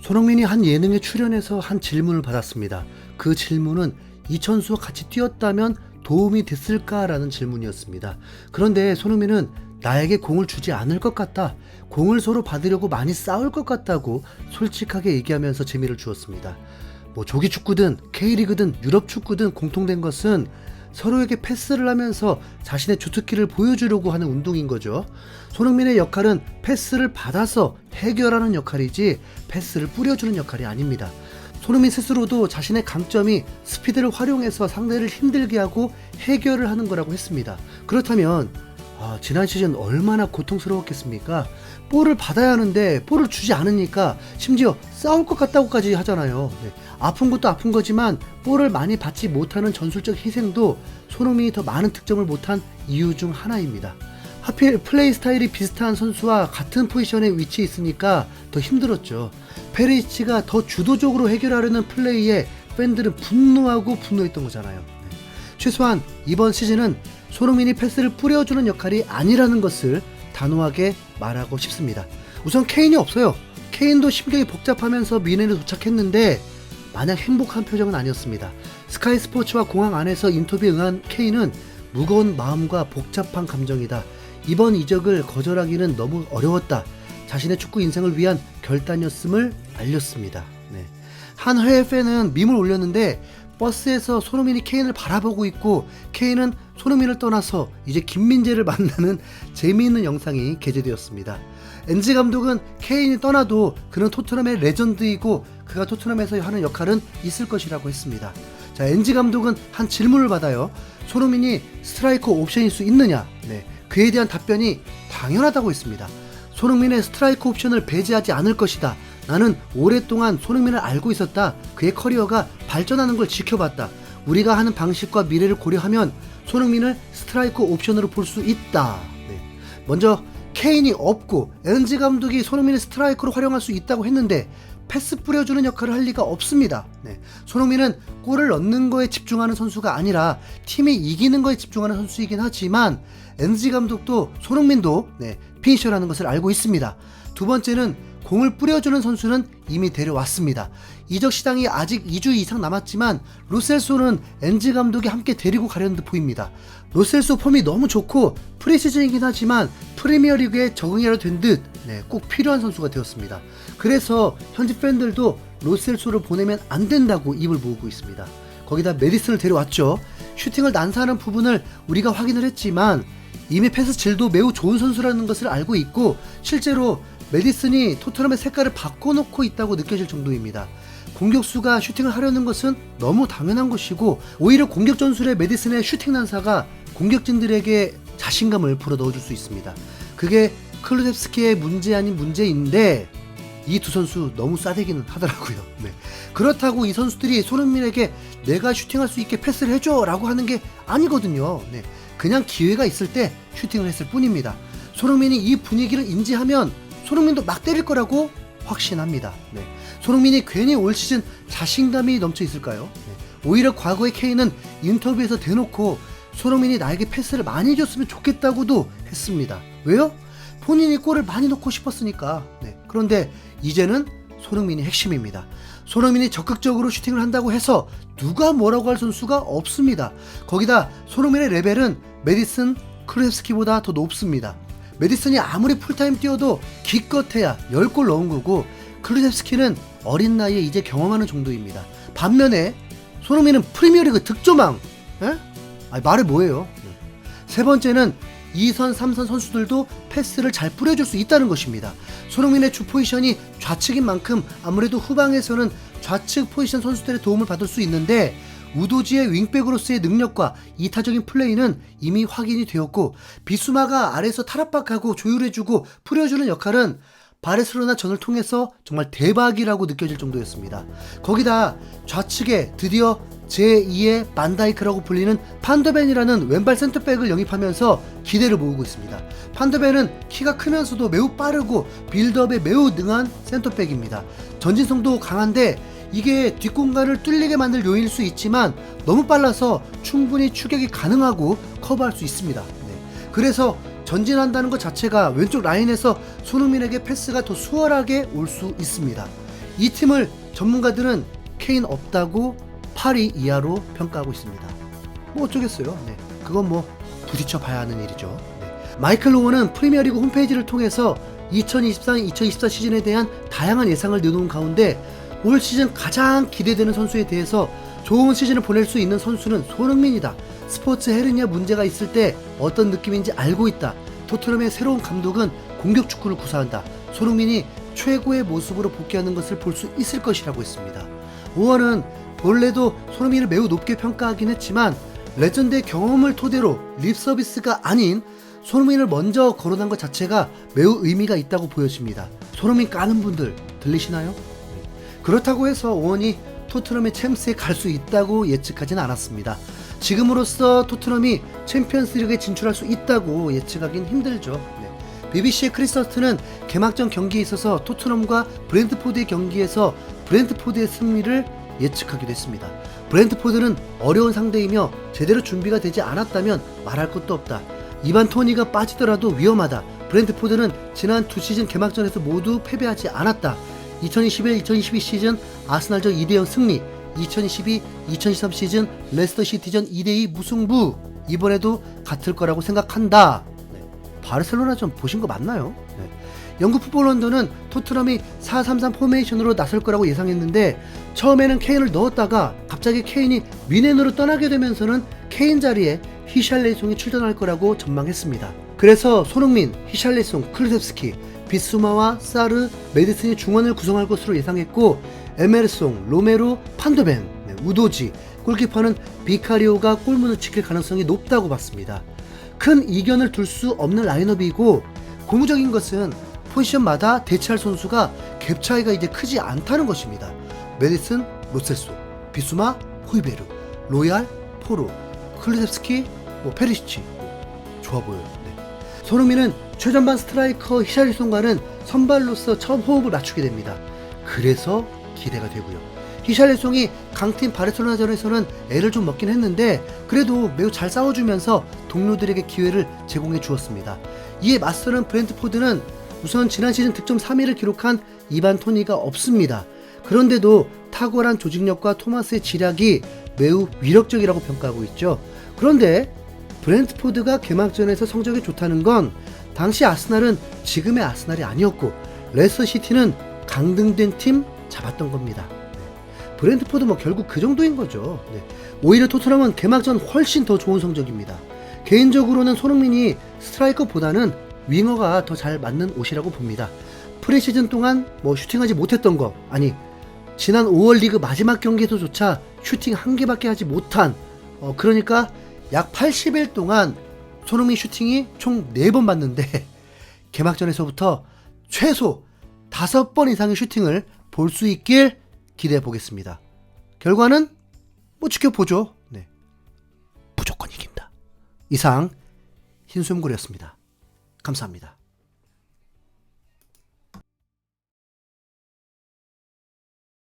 손흥민이 한 예능에 출연해서 한 질문을 받았습니다. 그 질문은 이천수와 같이 뛰었다면 도움이 됐을까라는 질문이었습니다. 그런데 손흥민은 나에게 공을 주지 않을 것 같다. 공을 서로 받으려고 많이 싸울 것 같다고 솔직하게 얘기하면서 재미를 주었습니다. 조기 축구든 K리그든 유럽 축구든 공통된 것은 서로에게 패스를 하면서 자신의 주특기를 보여주려고 하는 운동인 거죠. 손흥민의 역할은 패스를 받아서 해결하는 역할이지 패스를 뿌려주는 역할이 아닙니다. 손흥민 스스로도 자신의 강점이 스피드를 활용해서 상대를 힘들게 하고 해결을 하는 거라고 했습니다. 그렇다면 지난 시즌 얼마나 고통스러웠겠습니까? 볼을 받아야 하는데 볼을 주지 않으니까 심지어 싸울 것 같다고까지 하잖아요. 아픈 것도 아픈 거지만 볼을 많이 받지 못하는 전술적 희생도 손흥민이 더 많은 득점을 못한 이유 중 하나입니다. 하필 플레이 스타일이 비슷한 선수와 같은 포지션에 위치해 있으니까 더 힘들었죠. 페리시치가 더 주도적으로 해결하려는 플레이에 팬들은 분노했던 거잖아요. 최소한 이번 시즌은 손흥민이 패스를 뿌려주는 역할이 아니라는 것을 단호하게 말하고 싶습니다. 우선 케인이 없어요. 케인도 심경이 복잡하면서 미넨에 도착했는데 마냥 행복한 표정은 아니었습니다. 스카이 스포츠와 공항 안에서 인터뷰에 응한 케인은 무거운 마음과 복잡한 감정이다. 이번 이적을 거절하기는 너무 어려웠다. 자신의 축구 인생을 위한 결단이었음을 알렸습니다. 한 해외 팬은 밈을 올렸는데 버스에서 손흥민이 케인을 바라보고 있고 케인은 손흥민을 떠나서 이제 김민재를 만나는 재미있는 영상이 게재되었습니다. 엔지 감독은 케인이 떠나도 그는 토트넘의 레전드이고 그가 토트넘에서 하는 역할은 있을 것이라고 했습니다. 자, 엔지 감독은 한 질문을 받아요. 손흥민이 스트라이커 옵션일 수 있느냐? 그에 대한 답변이 당연하다고 했습니다. 손흥민의 스트라이커 옵션을 배제하지 않을 것이다. 나는 오랫동안 손흥민을 알고 있었다. 그의 커리어가 발전하는 걸 지켜봤다. 우리가 하는 방식과 미래를 고려하면 손흥민을 스트라이커 옵션으로 볼 수 있다. 먼저 케인이 없고 엔지 감독이 손흥민을 스트라이커로 활용할 수 있다고 했는데 패스 뿌려주는 역할을 할 리가 없습니다. 손흥민은 골을 넣는 거에 집중하는 선수가 아니라 팀이 이기는 거에 집중하는 선수이긴 하지만 엔지 감독도 손흥민도 피니셔라는 것을 알고 있습니다. 두 번째는 공을 뿌려주는 선수는 이미 데려왔습니다. 이적 시장이 아직 2주 이상 남았지만 로셀소는 엔지 감독이 함께 데리고 가려는 듯 보입니다. 로셀소 폼이 너무 좋고 프리시즌이긴 하지만 프리미어리그에 적응해야 된 듯 꼭 필요한 선수가 되었습니다. 그래서 현지 팬들도 로셀소를 보내면 안 된다고 입을 모으고 있습니다. 거기다 메디슨을 데려왔죠. 슈팅을 난사하는 부분을 우리가 확인을 했지만 이미 패스 질도 매우 좋은 선수라는 것을 알고 있고 실제로 메디슨이 토트넘의 색깔을 바꿔놓고 있다고 느껴질 정도입니다. 공격수가 슈팅을 하려는 것은 너무 당연한 것이고 오히려 공격 전술의 메디슨의 슈팅 난사가 공격진들에게 자신감을 불어넣어줄 수 있습니다. 그게 클루셉스키의 문제 아닌 문제인데 이 두 선수 너무 싸대기는 하더라고요. 그렇다고 이 선수들이 손흥민에게 내가 슈팅할 수 있게 패스를 해줘 라고 하는 게 아니거든요. 그냥 기회가 있을 때 슈팅을 했을 뿐입니다. 손흥민이 이 분위기를 인지하면 손흥민도 막 때릴 거라고 확신합니다. 손흥민이 괜히 올 시즌 자신감이 넘쳐 있을까요? 오히려 과거의 케인은 인터뷰에서 대놓고 손흥민이 나에게 패스를 많이 줬으면 좋겠다고도 했습니다. 왜요? 본인이 골을 많이 넣고 싶었으니까. 그런데 이제는 손흥민이 핵심입니다. 손흥민이 적극적으로 슈팅을 한다고 해서 누가 뭐라고 할 선수가 없습니다. 거기다 손흥민의 레벨은 메디슨, 클루셉스키보다 더 높습니다. 메디슨이 아무리 풀타임 뛰어도 기껏해야 10골 넣은 거고 클루셉스키는 어린 나이에 이제 경험하는 정도입니다. 반면에 손흥민은 프리미어리그 득점왕. 말이 뭐예요? 세 번째는 2선, 3선 선수들도 패스를 잘 뿌려줄 수 있다는 것입니다. 손흥민의 주 포지션이 좌측인 만큼 아무래도 후방에서는 좌측 포지션 선수들의 도움을 받을 수 있는데 우도지의 윙백으로서의 능력과 이타적인 플레이는 이미 확인이 되었고 비수마가 아래에서 탈압박하고 조율해주고 뿌려주는 역할은 바르셀로나 전을 통해서 정말 대박이라고 느껴질 정도였습니다. 거기다 좌측에 드디어 제2의 반다이크라고 불리는 판더벤이라는 왼발 센터백을 영입하면서 기대를 모으고 있습니다. 판더벤은 키가 크면서도 매우 빠르고 빌드업에 매우 능한 센터백입니다. 전진성도 강한데 이게 뒷공간을 뚫리게 만들 요인일 수 있지만 너무 빨라서 충분히 추격이 가능하고 커버할 수 있습니다. 그래서 전진한다는 것 자체가 왼쪽 라인에서 손흥민에게 패스가 더 수월하게 올 수 있습니다. 이 팀을 전문가들은 케인 없다고 8위 이하로 평가하고 있습니다. 뭐 어쩌겠어요. 네. 그건 뭐 부딪혀 봐야 하는 일이죠. 네. 마이클 오원은 프리미어리그 홈페이지를 통해서 2023-2024 시즌에 대한 다양한 예상을 내놓은 가운데 올 시즌 가장 기대되는 선수에 대해서 좋은 시즌을 보낼 수 있는 선수는 손흥민이다. 스포츠 헤르니아 문제가 있을 때 어떤 느낌인지 알고 있다. 토트넘의 새로운 감독은 공격 축구를 구사한다. 손흥민이 최고의 모습으로 복귀하는 것을 볼 수 있을 것이라고 했습니다. 오원은 본래도 손흥민을 매우 높게 평가하긴 했지만 레전드의 경험을 토대로 립서비스가 아닌 손흥민을 먼저 거론한 것 자체가 매우 의미가 있다고 보여집니다. 손흥민 까는 분들 들리시나요? 그렇다고 해서 오원이 토트넘의 챔스에 갈 수 있다고 예측하진 않았습니다. 지금으로서 토트넘이 챔피언스리그에 진출할 수 있다고 예측하긴 힘들죠. BBC의 크리스 허스트는 개막전 경기에 있어서 토트넘과 브렌트포드의 경기에서 브렌트포드의 승리를 예측하기도 했습니다. 브렌트포드는 어려운 상대이며 제대로 준비가 되지 않았다면 말할 것도 없다. 이반 토니가 빠지더라도 위험하다. 브렌트포드는 지난 두 시즌 개막전에서 모두 패배하지 않았다. 2021-2022 시즌 아스날전 2대0 승리, 2022-2023 시즌 레스터 시티전 2대2 무승부, 이번에도 같을 거라고 생각한다. 바르셀로나전 보신 거 맞나요? 네. 영국 풋볼 런던은 토트넘이 4-3-3 포메이션으로 나설 거라고 예상했는데 처음에는 케인을 넣었다가 갑자기 케인이 미넨으로 떠나게 되면서는 케인 자리에 히샬레송이 출전할 거라고 전망했습니다. 그래서 손흥민, 히샬레송, 클루셉스키, 비수마와 사르, 메디슨이 중원을 구성할 것으로 예상했고 에메르송, 로메로, 판도벤, 우도지, 골키퍼는 비카리오가 골문을 지킬 가능성이 높다고 봤습니다. 큰 이견을 둘 수 없는 라인업이고 고무적인 것은 포지션마다 대체할 선수가 갭 차이가 이제 크지 않다는 것입니다. 메디슨, 로셀소, 비수마, 호이베르, 로얄, 포로, 클루셉스키, 페리시치 좋아 보여요. 네. 손흥민은 최전방 스트라이커 히샬리송과는 선발로서 처음 호흡을 맞추게 됩니다. 그래서 기대가 되고요. 히샬레송이 강팀 바르셀로나전에서는 애를 좀 먹긴 했는데 그래도 매우 잘 싸워주면서 동료들에게 기회를 제공해 주었습니다. 이에 맞서는 브렌트포드는 우선 지난 시즌 득점 3위를 기록한 이반 토니가 없습니다. 그런데도 탁월한 조직력과 토마스의 지략이 매우 위력적이라고 평가하고 있죠. 그런데 브렌트포드가 개막전에서 성적이 좋다는 건 당시 아스날은 지금의 아스날이 아니었고 레스터 시티는 강등된 팀 잡았던 겁니다. 브렌트포드 결국 그 정도인 거죠. 네. 오히려 토트넘은 개막전 훨씬 더 좋은 성적입니다. 개인적으로는 손흥민이 스트라이커보다는 윙어가 더 잘 맞는 옷이라고 봅니다. 프리시즌 동안 슈팅하지 못했던 거, 아니 지난 5월 리그 마지막 경기에서조차 슈팅 한 개밖에 하지 못한 그러니까 약 80일 동안 손흥민 슈팅이 총 4번 봤는데 개막전에서부터 최소 5번 이상의 슈팅을 볼 수 있길 기대해 보겠습니다. 결과는 지켜보죠. 네. 무조건 이긴다. 이상 흰수염고래였습니다. 감사합니다.